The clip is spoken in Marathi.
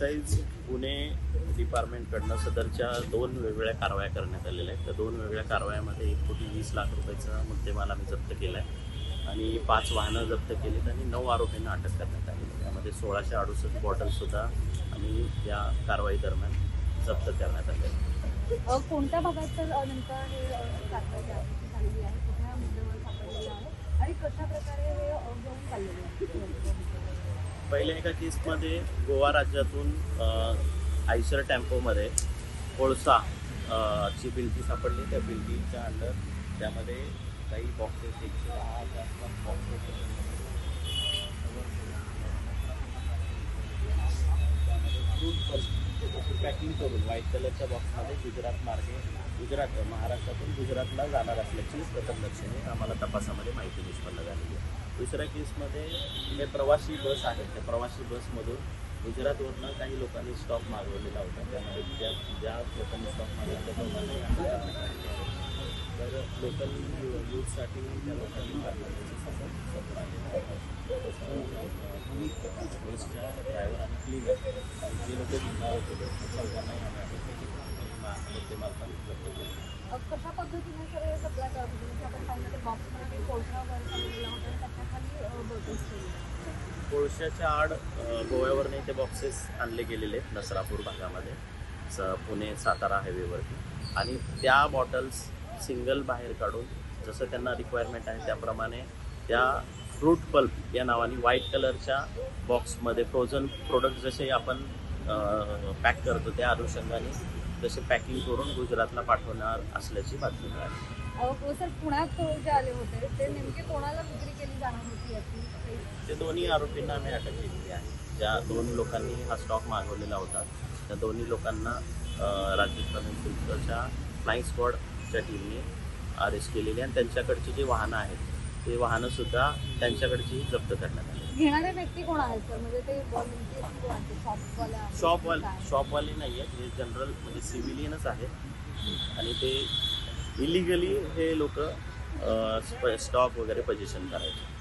एक्साईज पुणे डिपार्टमेंटकडनं सदरच्या 2 वेगवेगळ्या कारवाया करण्यात आलेल्या आहेत. त्या 2 वेगवेगळ्या कारवायामध्ये 1,20,00,000 रुपयाचा मुद्देमाल आम्ही जप्त केला आहे आणि 5 वाहनं जप्त केलीत आणि 9 आरोपींना अटक करण्यात आली. त्यामध्ये 1668 बॉटल्ससुद्धा आम्ही या कारवाई दरम्यान जप्त करण्यात आले. कोणत्या भागात नेमका हे कारवाई झालेली आहे, कुठल्या मुद्द्यावर सापडलेलं आहे आणि कशा प्रकारे हे घेऊन चाललेले आहे? पहिल्या एका केसमध्ये गोवा राज्यातून आयशर टेम्पोमध्ये कोळसा ची बिल्टी सापडली. त्या बिल्टीच्या अंडर त्यामध्ये काही बॉक्सेस 110 आसपास बॉक्सेस पॅकिंग करून व्हाईट कलरच्या बॉक्समध्ये महाराष्ट्रातून गुजरातला जाणार असल्याची प्रथम लक्षणे आम्हाला तपासामध्ये माहिती निष्पन्न झालेली आहे. दुसऱ्या केसमध्ये हे प्रवासी बस आहेत. त्या प्रवासी बसमधून गुजरातवरनं काही लोकांनी स्टॉक मागवलेला होता. त्यामध्ये ज्या लोकांनी स्टॉक मागवला तर लोकल यूथसाठी त्या लोकांनी बसच्या ड्रायव्हर आणि क्लीनर जे लोक घेणार होते चौघांनाही कशा पद्धतीने सर हे सप्लाय करत होते? आपण पाहिलं तर बॉक्समध्ये कोळसा वगैरे दिला होता आणि त्याच्याखाली बॉटल्स ठेवले. कोळशाच्या आड गोव्यावरने ते बॉक्सेस आणले गेलेले आहेत नसरापूर भागामध्ये पुणे सातारा हायवेवरती आणि त्या बॉटल्स सिंगल बाहेर काढून जसं त्यांना रिक्वायरमेंट आहे त्याप्रमाणे त्या फ्रूट पल्प या नावाने व्हाईट कलरच्या बॉक्समध्ये फ्रोझन प्रोडक्ट जसे आपण पॅक करतो त्या अनुषंगाने तसे पॅकिंग करून गुजरातला पाठवणार असल्याची बातमी मिळाली. सर पुण्यात जे आले होते ते नेमके कोणाला विक्री केली जाणार होती याची? ते दोन्ही आरोपींना आम्ही अटक केलेली आहे. ज्या 2 लोकांनी हा स्टॉक मागवलेला होता त्या दोन्ही लोकांना राज्य शुल्कच्या फ्लाईंग स्क्वॉडच्या टीमने अरेस्ट केलेली आणि त्यांच्याकडची जी वाहनं आहेत ते वाहनंसुद्धा त्यांच्याकडची जप्त करण्यात आली. घेणारे व्यक्ती कोण आहेत सर? म्हणजे ते शॉपवाले नाही आहेत, हे जनरल म्हणजे सिव्हिलियनच आहेत आणि ते इलिगली हे लोक स्टॉक वगैरे पोझिशन करायचे.